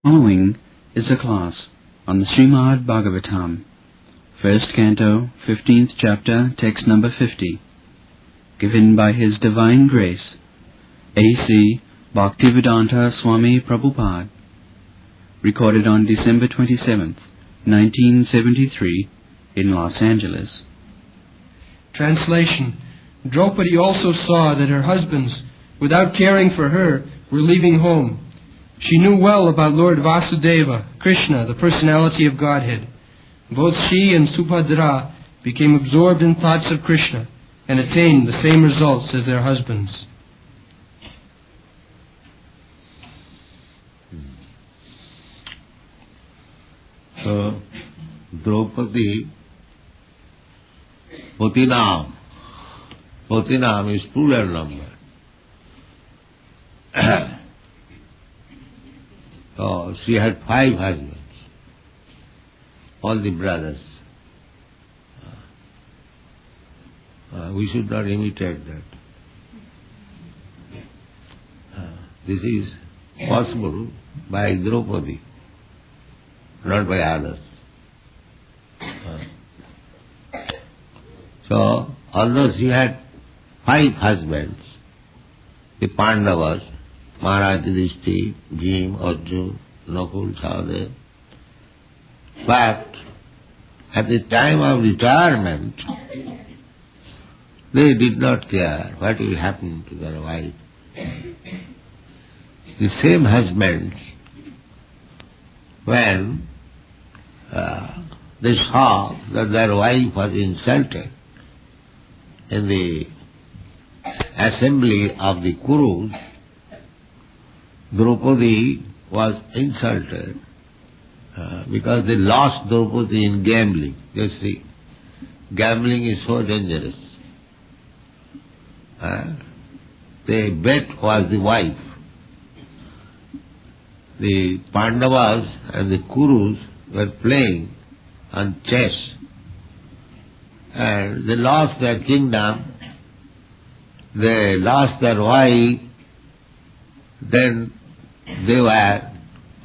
Following is a class on the Srimad Bhagavatam, first canto, 15th chapter, text number 50, given by His Divine Grace, A.C. Bhaktivedanta Swami Prabhupada, recorded on December 27th, 1973, in Los Angeles. Translation. Draupadi also saw that her husbands, without caring for her, were leaving home. She knew well about Lord Vasudeva, Krsna, the Personality of Godhead. Both she and Subhadra became absorbed in thoughts of Krsna and attained the same results as their husbands. So, Draupadi, Potinam is plural number. So she had 5 husbands, all the brothers. We should not imitate that. This is possible by Draupadi, not by others. So, although she had 5 husbands, the Pandavas, Maharaj Yudhishthira, Bhim, Arjuna, Nakul, Sahadev, but at the time of retirement, they did not care what will happen to their wife. The same husbands, when they saw that their wife was insulted in the assembly of the Kurus, Draupadi was insulted because they lost Draupadi in gambling. You see, gambling is so dangerous. The bet was the wife. The Pandavas and the Kurus were playing on chess, and they lost their kingdom, they lost their wife, then they were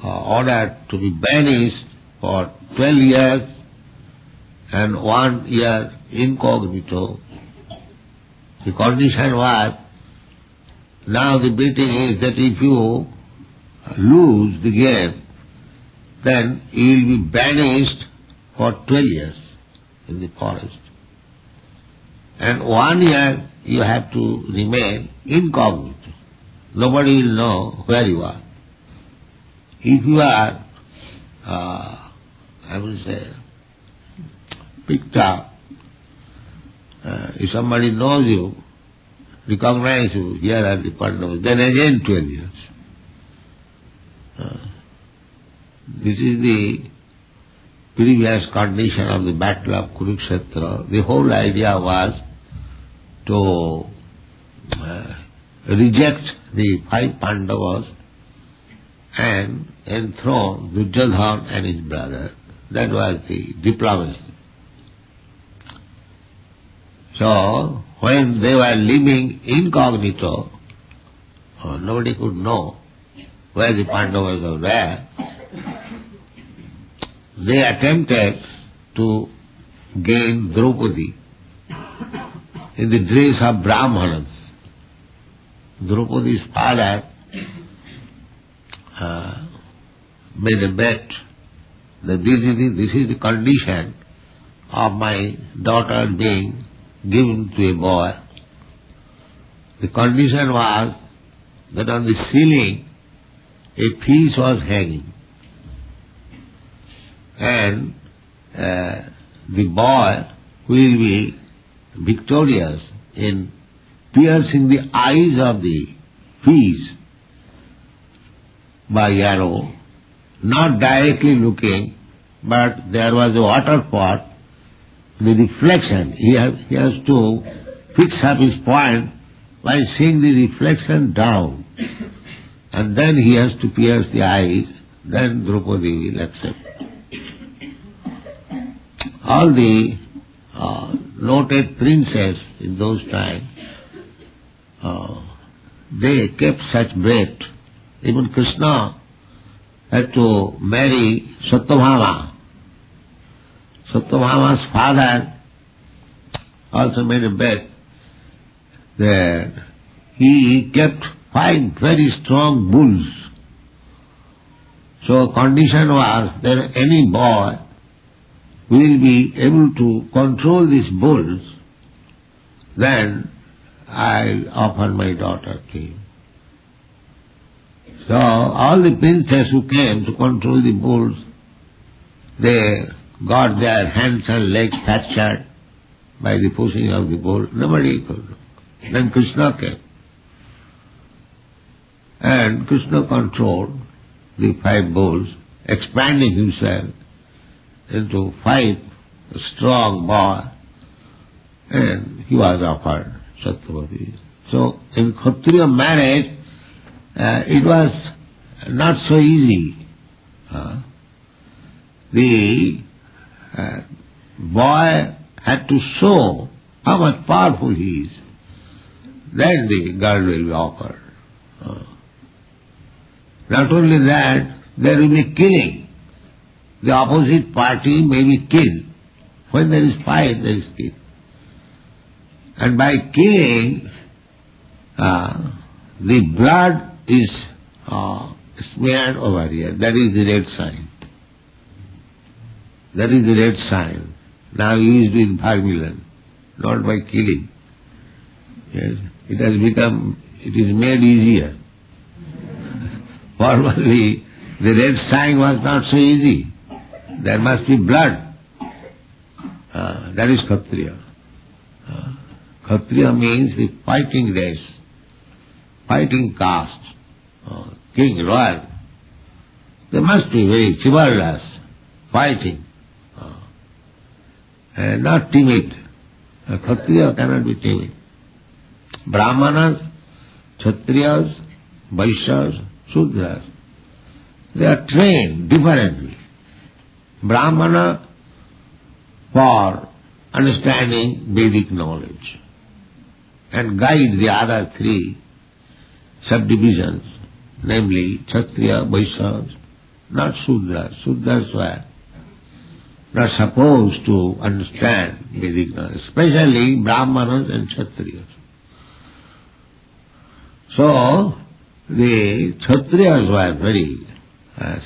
ordered to be banished for 12 years and 1 year incognito. The condition was, now the beating is that if you lose the game, then you will be banished for 12 years in the forest. And 1 year you have to remain incognito. Nobody will know where you are. If you are, I will say, picked up, if somebody knows you, recognize you, here are the Pandavas, then again 12 years. This is the previous condition of the battle of Kurukshetra. The whole idea was to reject the 5 Pandavas and enthrone Duryodhana and his brother. That was the diplomacy. So, when they were living incognito, nobody could know where the Pandavas were there, they attempted to gain Draupadi in the dress of Brahmanas. Draupadi's father made a bet that this is the condition of my daughter being given to a boy. The condition was that on the ceiling a fish was hanging, and the boy will be victorious in piercing the eyes of the fish by arrow, not directly looking, but there was a water pot, the reflection. He has to fix up his point by seeing the reflection down, and then he has to pierce the eyes, then Draupadi will accept. All the noted princes in those times, they kept such bet. Even Krsna had to marry Satyabhama. Satyabhama's father also made a bet that he kept 5 very strong bulls. So condition was that any boy will be able to control these bulls, then I'll offer my daughter to him. So all the princes who came to control the bulls, they got their hands and legs fractured by the pushing of the bull. Nobody could. Then Krsna came. And Krsna controlled the 5 bulls, expanding himself into 5 strong boy, and he was offered Satyavati. So in Kshatriya marriage, it was not so easy. The boy had to show how much powerful he is. Then the girl will be offered. Not only that, there will be killing. The opposite party may be killed. When there is fight, there is kill. And by killing, the blood is smeared over here. That is the red sign. That is the red sign. Now used with vermilion, not by killing. Yes, it has become, it is made easier. Formerly, the red sign was not so easy. There must be blood. That is Kshatriya. Kshatriya means the fighting race, fighting caste, king, royal. They must be very chivalrous, fighting, and not timid. A Kshatriya cannot be timid. Brahmanas, Kshatriyas, Vaishyas, Shudras, they are trained differently. Brahmana for understanding Vedic knowledge and guide the other 3 subdivisions, namely Kshatriya, Vaishyas, not Shudras. Shudras were not supposed to understand Vedic knowledge, especially Brahmanas and Kshatriyas. So, the Kshatriyas were very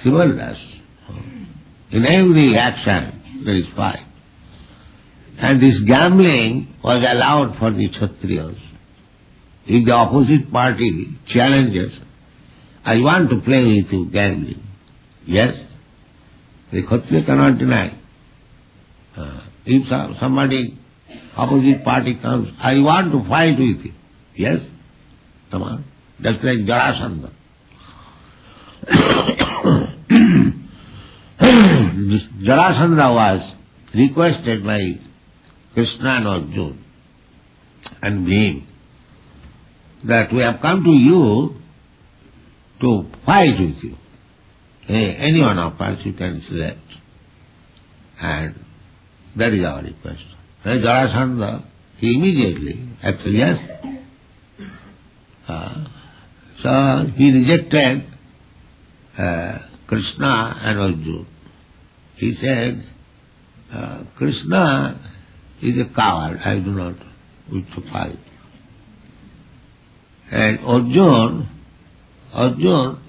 chivalrous. In every action there is fight. And this gambling was allowed for the Kshatriyas. If the opposite party challenges, I want to play with you gambling. Yes, the Kshatriya cannot deny. If somebody, opposite party comes, I want to fight with you. Yes, come on. Just like Jarasandha. Jarasandha was requested by Krsna and Arjuna and Bhim that we have come to you to fight with you. Any one of us you can select. And that is our request. Then Jarasandha, he immediately actually yes. So he rejected Krsna and Arjuna. He said, Krsna is a coward, I do not wish to fight. And Arjuna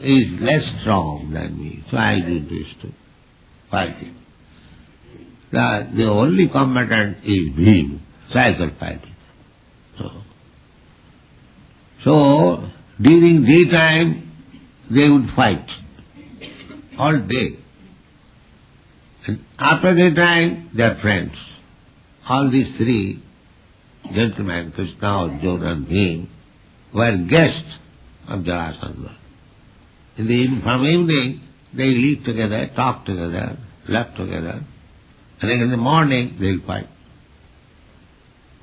is less strong than me, so I do this to fight him. The only combatant is Bhim, so I shall fight him. So during daytime they would fight all day. And after daytime they are friends. All these 3 gentlemen, Krsna, Arjuna and Bhim, were guests of Jarasandha. From evening they live together, talk together, laugh together, and then in the morning they will fight.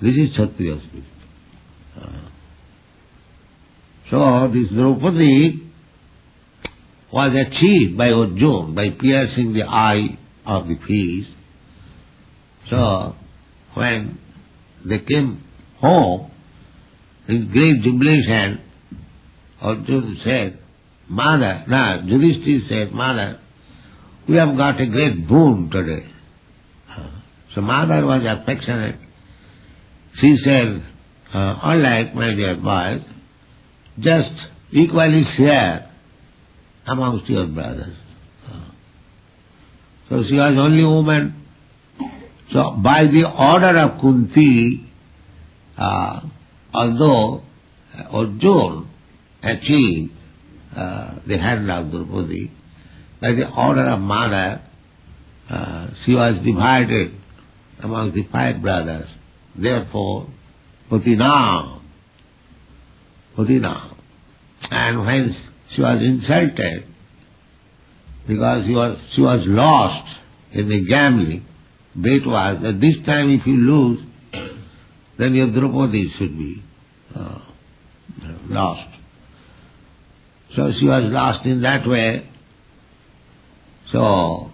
This is Kshatriya spirit. So this Draupadi was achieved by Arjuna by piercing the eye of the fish. So when they came home, in great jubilation, Arjuna said Mother, now Yudhishthira said, Mother, we have got a great boon today. So mother was affectionate. She said, all right, my dear boys, just equally share amongst your brothers. So she was only woman. So by the order of Kunti, although Arjuna achieved the hand of Draupadi, by the order of mother, she was divided among the 5 brothers. Therefore, Patinam. And when she was insulted, because she was lost in the gambling, bet was that this time if you lose, then your Draupadi should be lost. So she was lost in that way. So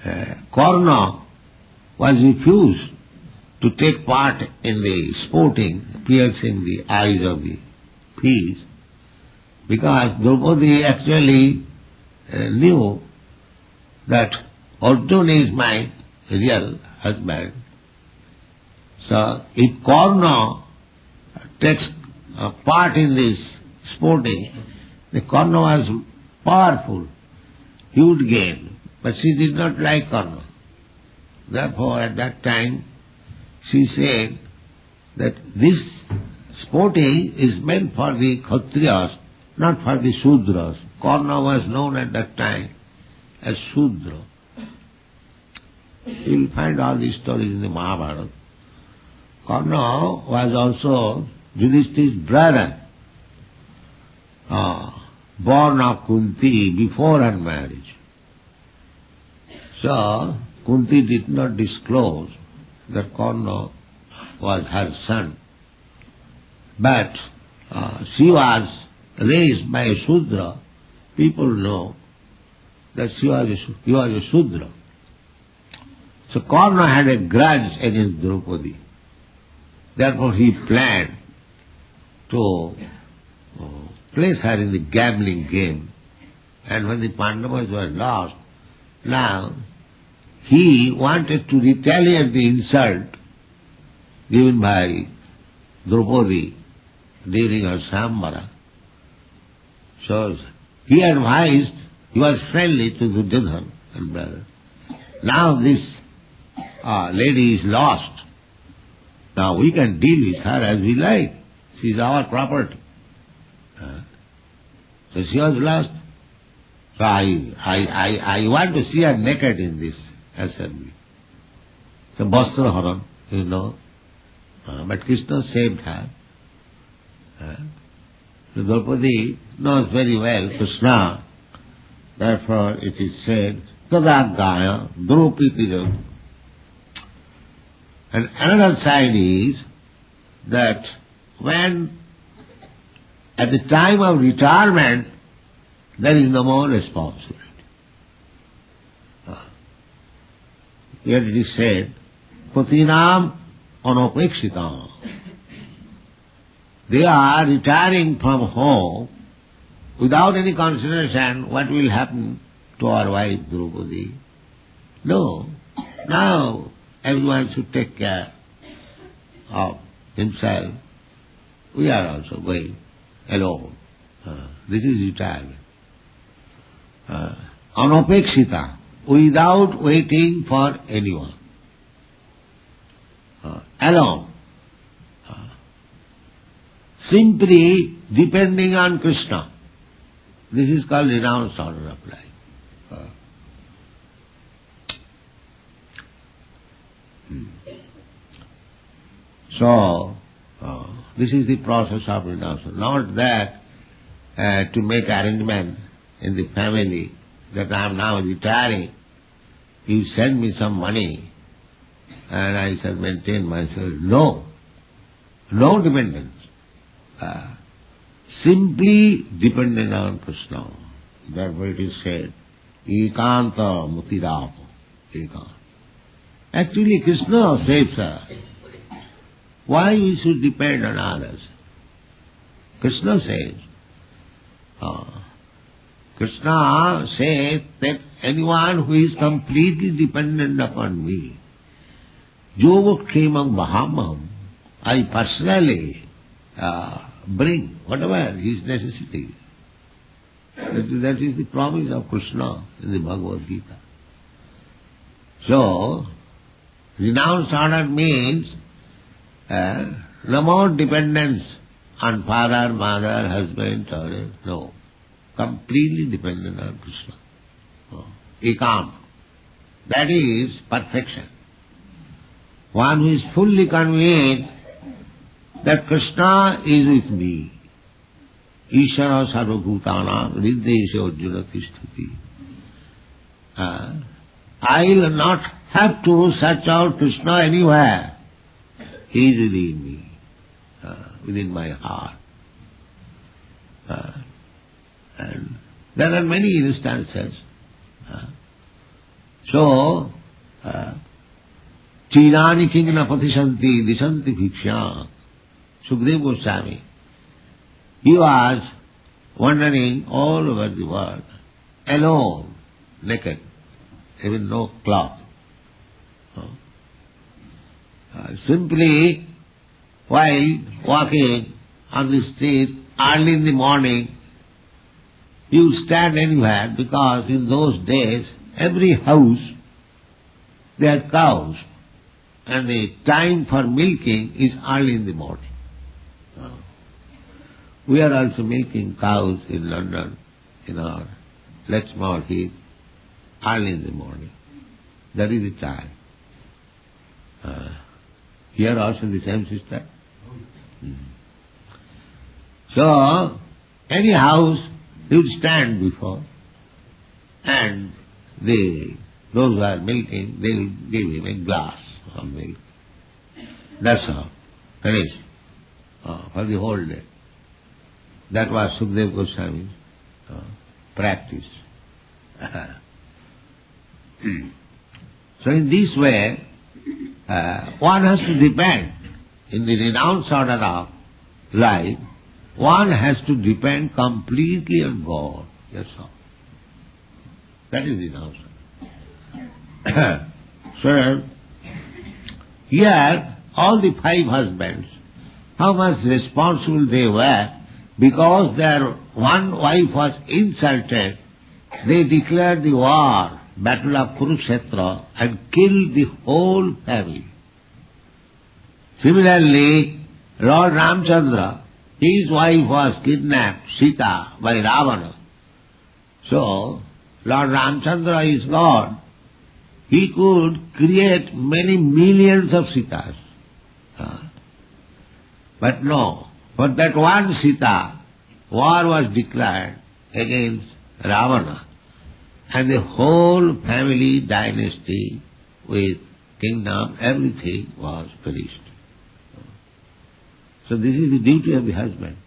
Krsna was refused to take part in the sporting, piercing the eyes of the peas, because Draupadi actually knew that Arjuna is my real husband. So if Krsna takes part in this sporting, the Krsna was powerful, he would gain. But she did not like Krsna. Therefore at that time she said that this sporting is meant for the Kshatriyas, not for the Shudras. Krsna was known at that time as Shudra. You will find all these stories in the Mahabharata. Krsna was also Yudhishthira's brother, born of Kunti before her marriage. So Kunti did not disclose that Krsna was her son. But she was raised by a Shudra. People know that he was a Shudra. So Krsna had a grudge against Draupadi. Therefore he planned to place her in the gambling game. And when the Pandavas were lost, now he wanted to retaliate the insult given by Draupadi during her Samvara. So he advised, he was friendly to Duryodhana and brother. Now this lady is lost. Now we can deal with her as we like. She is our property. So she was lost. So I want to see her naked in this assembly. So Vastra Haran, you know. But Krishna saved her. So Draupadi knows very well Krsna. Therefore it is said, Tadagaya Draupadi. And another side is that when at the time of retirement there is no more responsibility. Here it is said, Patinam Anapekshitam. They are retiring from home without any consideration what will happen to our wife Draupadi. No. Now everyone should take care of himself. We are also going alone. This is retirement. Anapekshita, without waiting for anyone. Alone. Simply depending on Krishna. This is called renounced order of life. So, this is the process of renouncement. Not that to make arrangement in the family that I am now retiring, you send me some money and I shall maintain myself. No. No dependence. Simply dependent on Krishna. Therefore it is said, Ekanta Mutirapo. Ekanta. Actually Krishna saves her. Why we should depend on others? Krishna says, Krishna says that anyone who is completely dependent upon me, yoga kemam vahamam, I personally bring whatever his necessity. That is the promise of Krishna in the Bhagavad Gita. So, renounced order means no more dependence on father, mother, husband, children. No. Completely dependent on Krishna. Ekam. That is perfection. One who is fully convinced that Krishna is with me. Ishara sarvabhutana riddesha arjuna tisthati. I will not have to search out Krishna anywhere. He is within me, within my heart. And there are many instances. So, Chirani kingna patisanti disanti bhiksha. Sukadeva Goswami, he was wandering all over the world, alone, naked, even no cloth. Simply, while walking on the street early in the morning, he would stand anywhere because in those days, every house, they had cows, and the time for milking is early in the morning. We are also milking cows in London, in our Lexmore Heath, early in the morning. That is the time. Here also the same system. So, any house he would stand before, and those who are milking, they will give him a glass of milk. That's all. Finished. For the whole day. That was Sukadeva Goswami's practice. So in this way, one has to depend, in the renounced order of life, one has to depend completely on God. That's all. That is renounced order. So, here, all the 5 husbands, how much responsible they were, because their one wife was insulted, they declared the war, battle of Kurukshetra, and killed the whole family. Similarly, Lord Ramchandra, his wife was kidnapped, Sita, by Ravana. So, Lord Ramchandra is God. He could create many millions of Sitas. But no, for that one Sita, war was declared against Ravana, and the whole family dynasty with kingdom, everything was perished. So this is the duty of the husband.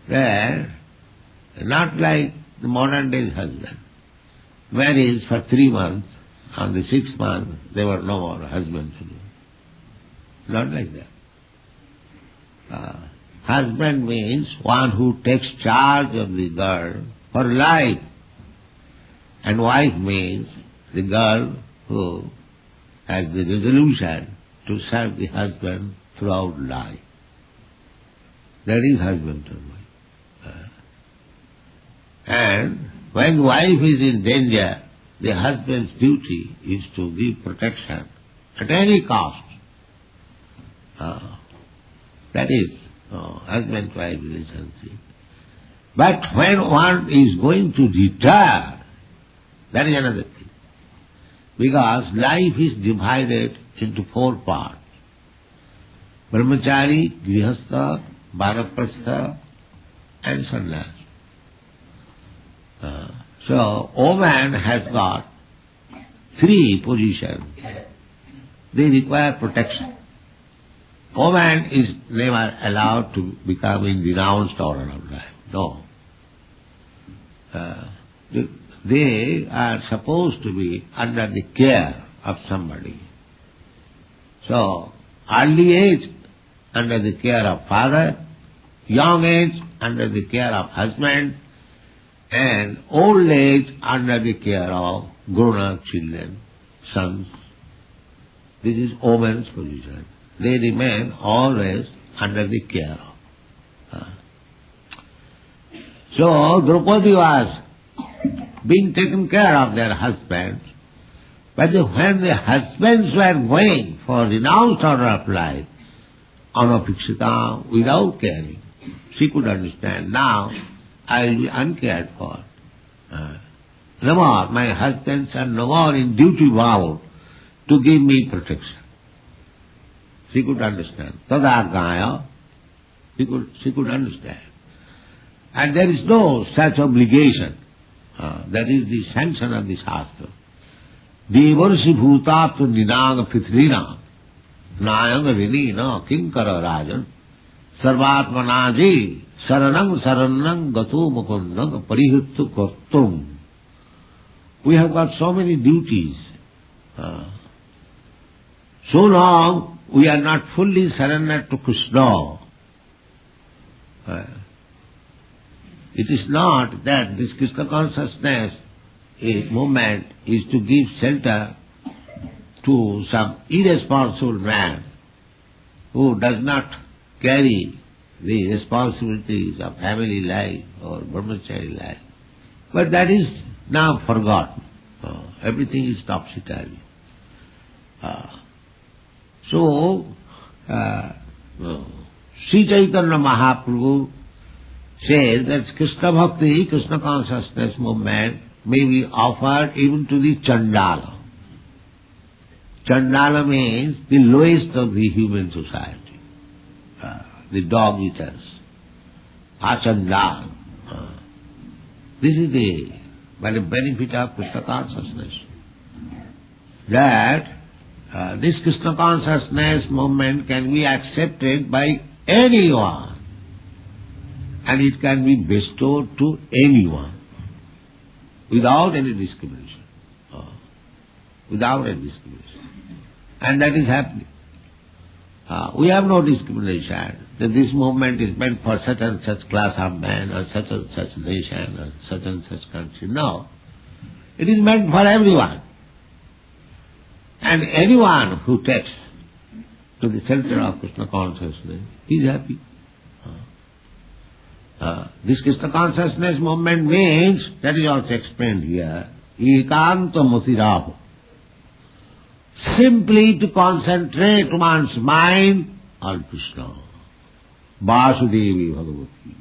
Where, not like the modern day husband, marriage for 3 months, on the 6th month they were no more husband to do. Not like that. Husband means one who takes charge of the girl for life. And wife means the girl who has the resolution to serve the husband throughout life. That is husband and wife. And when wife is in danger, the husband's duty is to give protection at any cost. That is husband-wife relationship. But when one is going to retire, that is another thing. Because life is divided into 4 parts. Brahmachari, Grihastha, Vanaprastha, and Sannyas. So, woman has got 3 positions. They require protection. Woman is never allowed to become in renounced order of life. No. They are supposed to be under the care of somebody. So, early age under the care of father, young age under the care of husband, and old age under the care of grown-up children, sons. This is woman's position. They remain always under the care of. So Draupadi was being taken care of their husbands, but when the husbands were going for renounced order of life, anapikshita, without caring, she could understand, now I will be uncared for. No more, my husbands are no more in duty bound to give me protection. She could understand. Tadagaya, she could understand. And there is no such obligation. That is the sanction of the Shastra. Devarsi bhutapta nidanga pithrina nayanga vinina kinkara rajan sarvatmanaji saranang saranang gato mukundang parihittu kartum. We have got so many duties. So long we are not fully surrendered to Krsna. It is not that this Krishna consciousness movement is to give shelter to some irresponsible man who does not carry the responsibilities of family life or brahmachari life. But that is now forgotten. Everything is topsy-turvy. So, Sri Chaitanya Mahaprabhu says that Krishna Bhakti, Krishna consciousness movement may be offered even to the Chandala. Chandala means the lowest of the human society, the dog eaters, Achandala. This is by the benefit of Krishna consciousness, that this Krishna consciousness movement can be accepted by anyone, and it can be bestowed to anyone without any discrimination. Without any discrimination. And that is happening. We have no discrimination that this movement is meant for such and such class of man or such and such nation or such and such country. No. It is meant for everyone. And anyone who takes to the center of Krishna consciousness, he is happy. This Krishna consciousness movement means, that is also explained here, ekanta mutiraho. Simply to concentrate one's mind on Krishna. Vasudevi Bhagavati.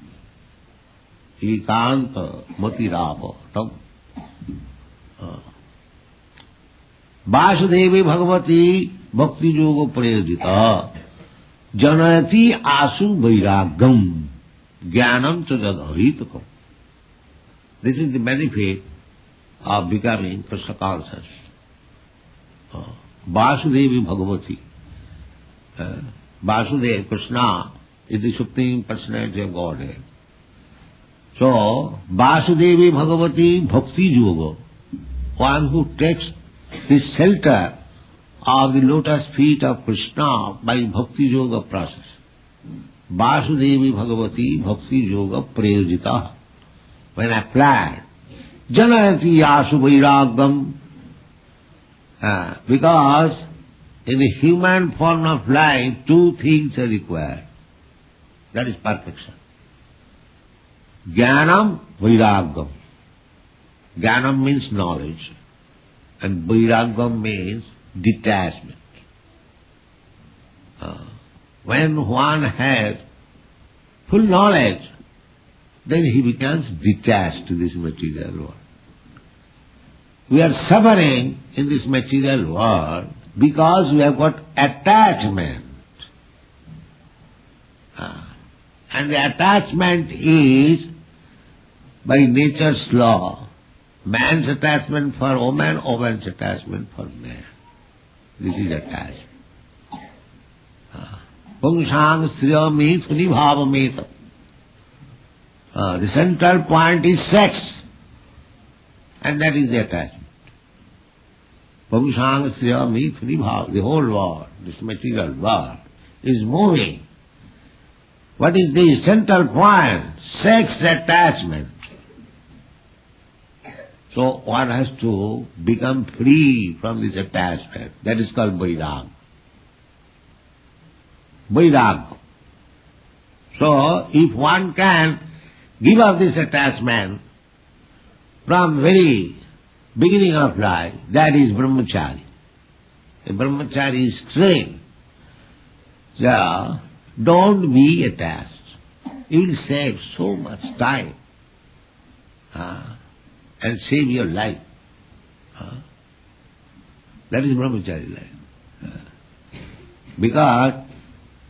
Ekanta mutiraho. Vasudevi Bhagavati Bhakti Yoga Prayojita Janati Asu Vairagam Jnanam Chadadharitakam. This is the benefit of becoming Krishna conscious. Vasudevi Bhagavati. Vasudeva, Krishna, is the Supreme Personality of Godhead. So, Vasudevi Bhagavati Bhakti Yoga, one who takes the shelter of the lotus feet of Krishna by Bhakti Yoga process. Vasudevi Bhagavati Bhakti Yoga Prayojita. When applied, Janayati Yasu Vairagam, because in the human form of life, two things are required. That is perfection. Jnanam, Vairagam. Jnanam means knowledge, and Vairagam means detachment. When one has full knowledge, then he becomes detached to this material world. We are suffering in this material world because we have got attachment. And the attachment is by nature's law. Man's attachment for woman, woman's attachment for man. This is attachment. Pungsang striyami thuni bhavameta. The central point is sex, and that is the attachment. Pungsang striyami thuni bhav. The whole world, this material world, is moving What is the central point? Sex attachment. So one has to become free from this attachment. That is called Vairag. Vairag. So if one can give up this attachment from very beginning of life, that is brahmachari. A brahmachari is trained. So don't be attached. It will save so much time and save your life. That is brahmachari life. Because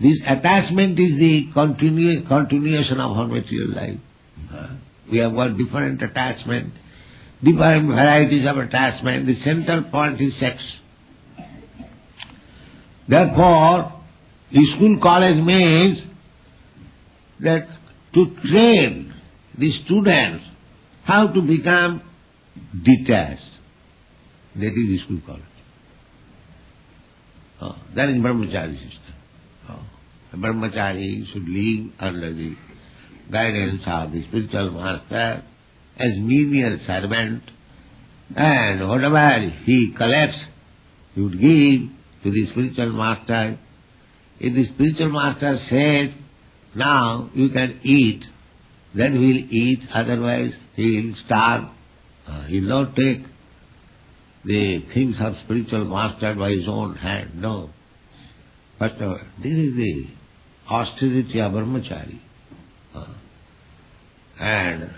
this attachment is the continuation of our material life. We have got different attachment, different varieties of attachment. The central point is sex. Therefore, school college means that to train the students how to become detached. That is school college. That is brahmachari system. A brahmachari should live under the guidance of the spiritual master as menial servant, and whatever he collects, he would give to the spiritual master. If the spiritual master says, now you can eat, then he will eat, otherwise he will starve. He will not take the things of spiritual master by his own hand, no. But this is the austerity of brahmachari. And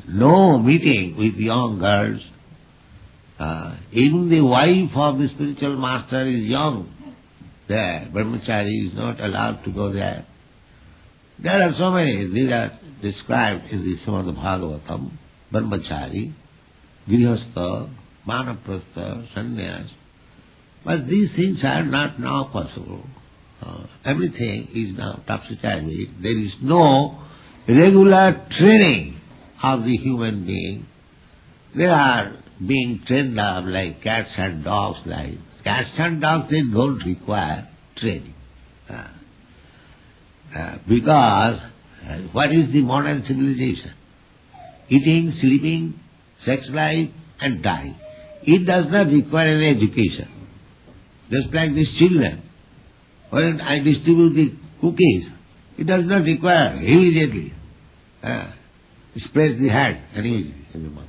no meeting with young girls. Even the wife of the spiritual master is young. There, brahmachari is not allowed to go there. There are so many, these are described in the Srimad Bhagavatam, brahmachari, grihastha, manaprastha, sannyas. But these things are not now possible. Everything is now topsy-turvy. There is no regular training of the human being. They are being trained up like cats and dogs. Like cats and dogs, they don't require training. Because what is the modern civilization? Eating, sleeping, sex life and dying. It does not require any education. Just like these children. When I distribute the cookies, it does not require immediately. Spread the hand and immediately in the mouth.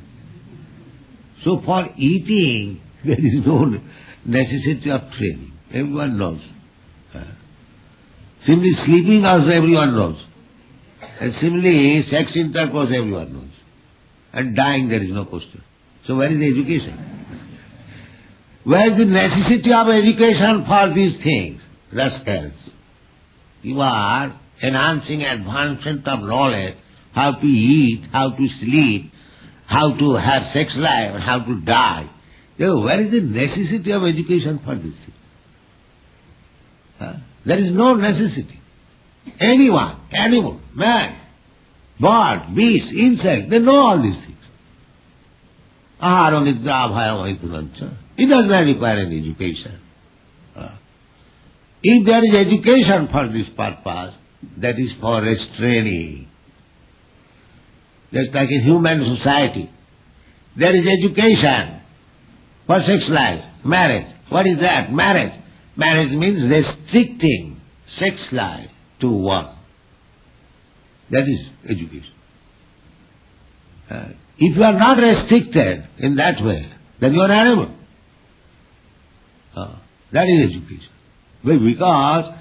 So for eating, there is no necessity of training. Everyone knows. Simply sleeping also everyone knows. And similarly, sex intercourse everyone knows. And dying there is no question. So where is the education? Where is the necessity of education for these things? Rascals. You are enhancing advancement of knowledge, how to eat, how to sleep, how to have sex life, and how to die. Where is the necessity of education for this thing? There is no necessity. Anyone, animal, man, bird, beast, insect, they know all these things. Ahara nidra abhaya vaiturancha. It does not require any education. If there is education for this purpose, that is for restraining. Just like in human society, there is education for sex life, marriage. What is that? Marriage. Marriage means restricting sex life to one. That is education. If you are not restricted in that way, then you are an animal. That is education. Well, because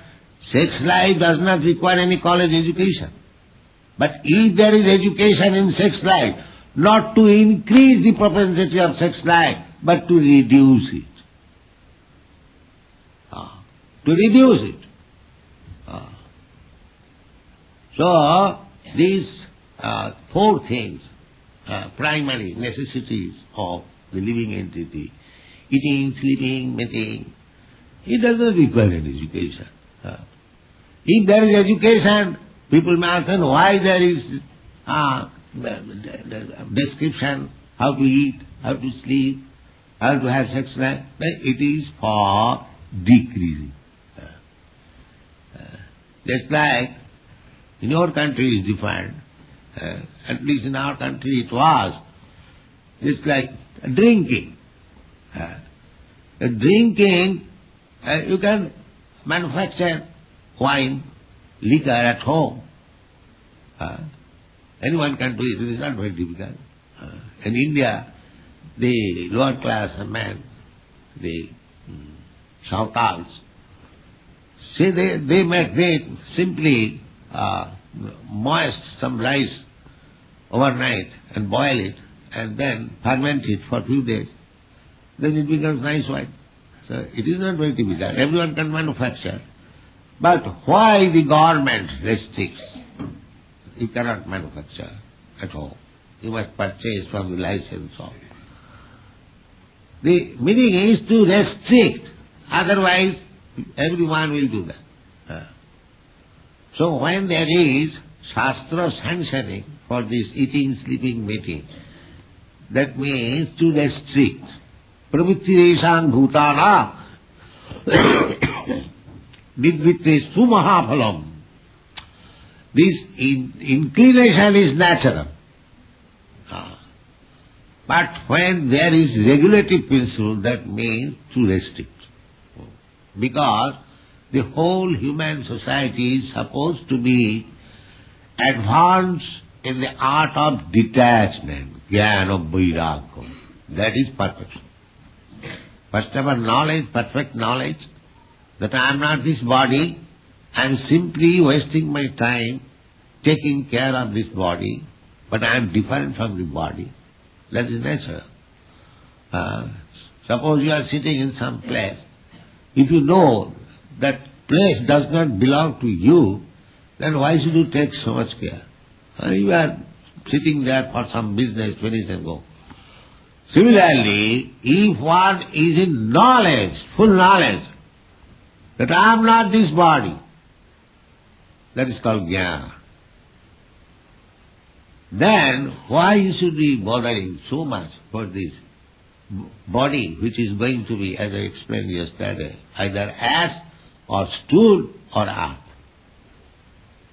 sex life does not require any college education. But if there is education in sex life, not to increase the propensity of sex life, but to reduce it. To reduce it. So, these four things, primary necessities of the living entity, eating, sleeping, mating, it does not require any education. If there is education, people may ask why there is description how to eat, how to sleep, how to have sex life. It is for decreasing. Just like In your country it is different. At least in our country it was. It's like drinking. Drinking, you can manufacture wine, liquor at home. Anyone can do it. It is not very difficult. In India, the lower class men, the Sautals, say they simply moist some rice overnight and boil it and then ferment it for a few days. Then it becomes nice wine. So it is not very difficult. Everyone can manufacture. But why the government restricts? You cannot manufacture at home. You must purchase from the license shop. The meaning is to restrict. Otherwise, everyone will do that. So when there is Shastra sanctioning for this eating, sleeping, mating, that means to restrict. Pravittireshan bhutana nidvitte sumahaphalam. This inclination is natural. But when there is regulative principle, that means to restrict. Because the whole human society is supposed to be advanced in the art of detachment, jnana vairagya. That is perfection. First of all, knowledge, perfect knowledge, that I am not this body, I am simply wasting my time taking care of this body, but I am different from the body. That is natural. Suppose you are sitting in some place, if you know that place does not belong to you, then why should you take so much care? You are sitting there for some business, finish and go. Similarly, if one is in knowledge, full knowledge, that I am not this body, that is called jnana. Then why you should be bothering so much for this body which is going to be, as I explained yesterday, either ash or stool or earth.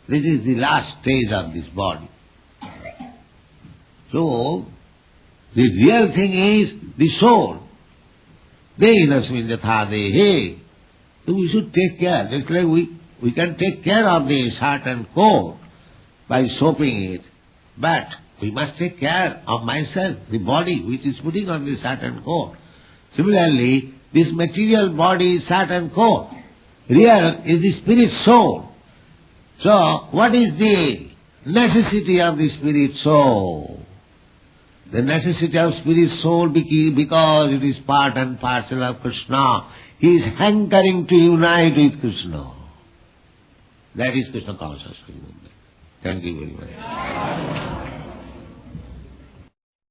This is the last stage of this body. So, the real thing is the soul. Dehinasmin yatha dehe. So we should take care. Just like we can take care of the shirt and coat by soaping it, but we must take care of myself, the body which is putting on the shirt and coat. Similarly, this material body is shirt and coat. Real is the spirit soul. So, what is the necessity of the spirit soul? The necessity of spirit soul because it is part and parcel of Krsna. He is hankering to unite with Krsna. That is Krishna consciousness. Thank you very much.